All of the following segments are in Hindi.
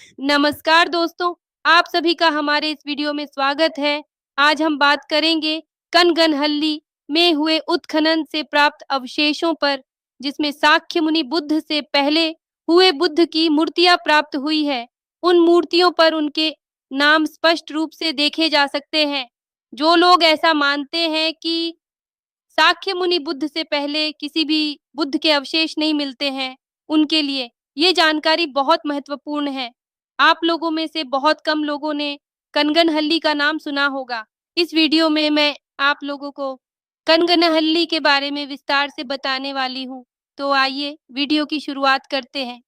नमस्कार दोस्तों, आप सभी का हमारे इस वीडियो में स्वागत है। आज हम बात करेंगे कनगनहल्ली में हुए उत्खनन से प्राप्त अवशेषों पर, जिसमें शाक्य मुनि बुद्ध से पहले हुए बुद्ध की मूर्तियाँ प्राप्त हुई है। उन मूर्तियों पर उनके नाम स्पष्ट रूप से देखे जा सकते हैं। जो लोग ऐसा मानते हैं कि शाक्य मुनि बुद्ध से पहले किसी भी बुद्ध के अवशेष नहीं मिलते हैं, उनके लिए ये जानकारी बहुत महत्वपूर्ण है। आप लोगों में से बहुत कम लोगों ने कनगनहल्ली का नाम सुना होगा। इस वीडियो में मैं आप लोगों को कनगनहल्ली के बारे में विस्तार से बताने वाली हूँ। तो आइए वीडियो की शुरुआत करते हैं।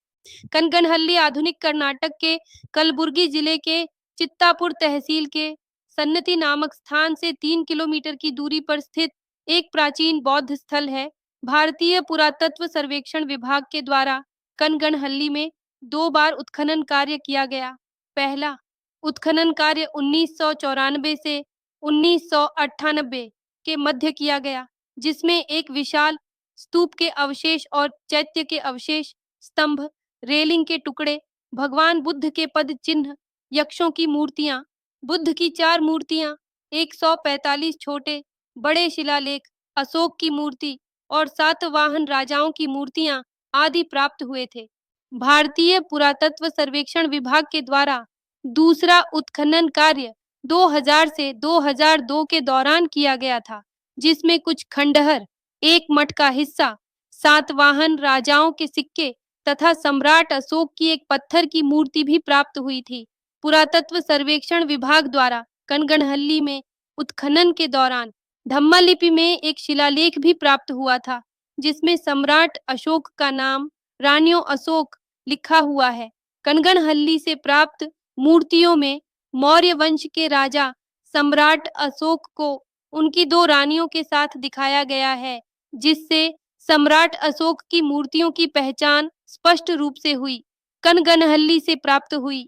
कनगनहल्ली आधुनिक कर्नाटक के कलबुर्गी जिले के चित्तापुर तहसील के सन्नती नामक स्थान से 3 किलोमीटर की दूरी पर स्थित एक प्राचीन बौद्ध स्थल है। भारतीय पुरातत्व सर्वेक्षण विभाग के द्वारा कनगनहल्ली में 2 बार उत्खनन कार्य किया गया। पहला उत्खनन कार्य 1994 से 1998 के मध्य किया गया, जिसमें एक विशाल स्तूप के अवशेष और चैत्य के अवशेष, स्तंभ, रेलिंग के टुकड़े, भगवान बुद्ध के पद चिन्ह, यक्षों की मूर्तियाँ, बुद्ध की 4 मूर्तियाँ, 145 छोटे, बड़े शिलालेख, अशोक की मूर्ति और सातवाहन राजाओं की मूर्तियाँ आदि प्राप्त हुए थे। भारतीय पुरातत्व सर्वेक्षण विभाग के द्वारा दूसरा उत्खनन कार्य 2000 से 2002 के दौरान किया गया था, जिसमें कुछ खंडहर, एक मठ का हिस्सा, सातवाहन राजाओं के सिक्के तथा सम्राट अशोक की एक पत्थर की मूर्ति भी प्राप्त हुई थी। पुरातत्व सर्वेक्षण विभाग द्वारा कनगनहल्ली में उत्खनन के दौरान धम्मलिपि में एक शिलालेख भी प्राप्त हुआ था, जिसमें सम्राट अशोक का नाम रानियों अशोक लिखा हुआ है। कनगनहल्ली से प्राप्त मूर्तियों में मौर्य वंश के राजा सम्राट अशोक को उनकी 2 रानियों के साथ दिखाया गया है, जिससे सम्राट अशोक की मूर्तियों की पहचान स्पष्ट रूप से हुई। कनगनहल्ली से प्राप्त हुई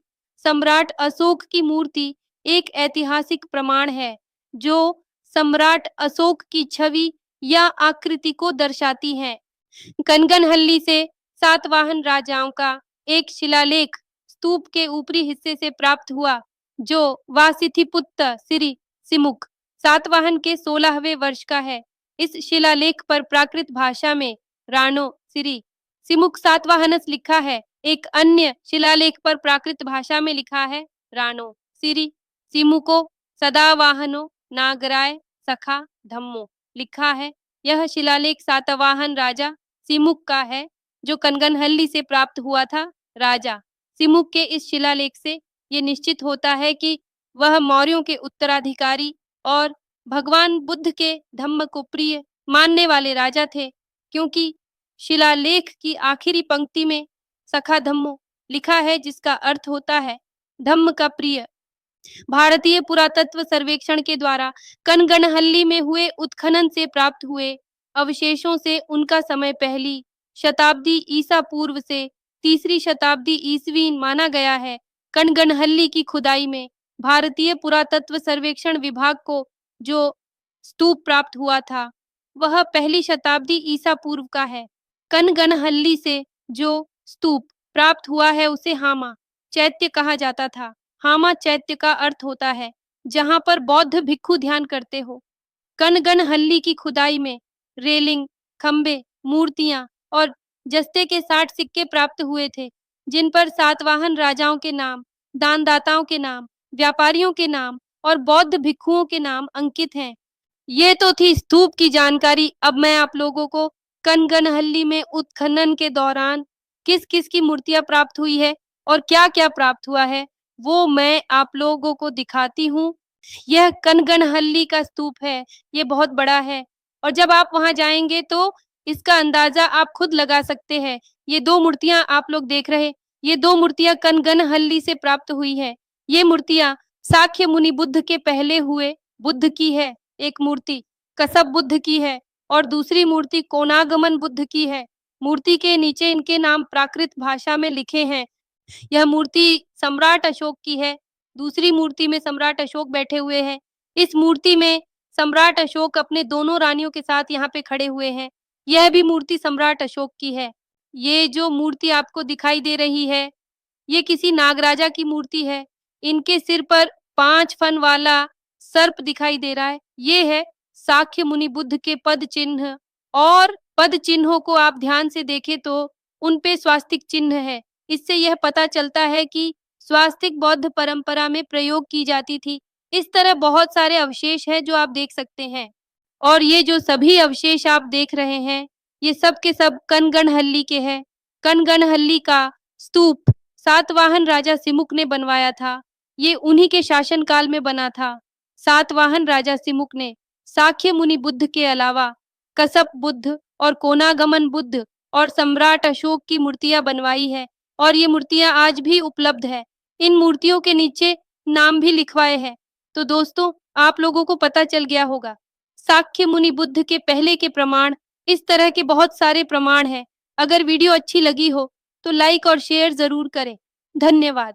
सम्राट अशोक की मूर्ति एक ऐतिहासिक प्रमाण है, जो सम्राट अशोक की छवि या आकृति को दर्शाती है। कनगनहल्ली से सातवाहन राजाओं का एक शिलालेख स्तूप के ऊपरी हिस्से से प्राप्त हुआ, जो वासिथिपुत्त सिरी सिमुक सातवाहन के 16वें वर्ष का है। इस शिलालेख पर प्राकृत भाषा में राणो सिरी सिमुक सातवाहनस लिखा है। एक अन्य शिलालेख पर प्राकृत भाषा में लिखा है राणो सिरी सिमुको सदावाहनो नागराय सखा धम्मो लिखा है। यह शिलालेख सातवाहन राजा सिमुक का है, जो कनगनहल्ली से प्राप्त हुआ था। राजा सिमुक के इस शिलालेख से ये निश्चित होता है कि वह मौर्यों के उत्तराधिकारी और भगवान बुद्ध के धम्म को प्रिय मानने वाले राजा थे, क्योंकि शिलालेख की आखिरी पंक्ति में सखा धम्मो लिखा है, जिसका अर्थ होता है धम्म का प्रिय। भारतीय पुरातत्व सर्वेक्षण के द्वारा कनगनहल्ली में हुए उत्खनन से प्राप्त हुए अवशेषों से उनका समय पहली शताब्दी ईसा पूर्व से तीसरी शताब्दी ईसवी माना गया है। कनगनहल्ली की खुदाई में भारतीय पुरातत्व सर्वेक्षण विभाग को जो स्तूप प्राप्त हुआ था, वह पहली शताब्दी ईसा पूर्व का है। कनगनहल्ली से जो स्तूप प्राप्त हुआ है, उसे हामा चैत्य कहा जाता था। हामा चैत्य का अर्थ होता है जहाँ पर बौद्ध भिक्षु ध्यान करते हो। कनगनहल्ली की खुदाई में रेलिंग, खंबे, मूर्तियां और जस्ते के 60 सिक्के प्राप्त हुए थे, जिन पर सातवाहन राजाओं के नाम, दानदाताओं के नाम, व्यापारियों के नाम और बौद्ध भिक्षुओं के नाम अंकित हैं। ये तो थी स्तूप की जानकारी। अब मैं आप लोगों को कनगनहल्ली में उत्खनन के दौरान किस-किस की मूर्तियाँ प्राप्त हुई है और क्या-क्या प्राप्त हुआ है, वो मैं आप लोगों को दिखाती हूँ। यह कनगनहल्ली का स्तूप है, ये बहुत बड़ा है और जब आप वहाँ जाएँगे तो इसका अंदाज़ा आप खुद लगा सकते हैं। ये 2 मूर्तियाँ आप लोग देख रहे, ये 2 मूर्तियाँ कनगनहल्ली से प्राप्त हुई है। ये मूर्तियाँ शाक्य मुनि बुद्ध के पहले हुए बुद्ध की है, एक मूर्ति कश्यप बुद्ध की है और दूसरी मूर्ति कोनागमन बुद्ध की है। मूर्ति के नीचे इनके नाम प्राकृत भाषा में लिखे हैं। यह मूर्ति सम्राट अशोक की है। दूसरी मूर्ति में सम्राट अशोक बैठे हुए हैं। इस मूर्ति में सम्राट अशोक अपने दोनों रानियों के साथ यहाँ पे खड़े हुए हैं। यह भी मूर्ति सम्राट अशोक की है। ये जो मूर्ति आपको दिखाई दे रही है, ये किसी नागराजा की मूर्ति है। इनके सिर पर 5 फन वाला सर्प दिखाई दे रहा है। ये है साक्य मुनि बुद्ध के पद चिन्ह, और पद चिन्हों को आप ध्यान से देखें तो उन पे स्वास्तिक चिन्ह है। इससे यह पता चलता है कि स्वास्तिक बौद्ध परंपरा में प्रयोग की जाती थी। इस तरह बहुत सारे अवशेष हैं जो आप देख सकते हैं। और ये जो सभी अवशेष आप देख रहे हैं, ये सब के सब कनगनहल्ली के हैं। कनगनहल्ली का स्तूप सातवाहन राजा सिमुक ने बनवाया था। ये उन्हीं के शासनकाल में बना था। सातवाहन राजा सिमुक ने साक्य मुनि बुद्ध के अलावा कसप बुद्ध और कोनागमन बुद्ध और सम्राट अशोक की मूर्तियां बनवाई है, और ये मूर्तियां आज भी उपलब्ध है। इन मूर्तियों के नीचे नाम भी लिखवाए हैं। तो दोस्तों, आप लोगों को पता चल गया होगा। साक्य मुनि बुद्ध के पहले के प्रमाण, इस तरह के बहुत सारे प्रमाण हैं। अगर वीडियो अच्छी लगी हो तो लाइक और शेयर ज़रूर करें। धन्यवाद।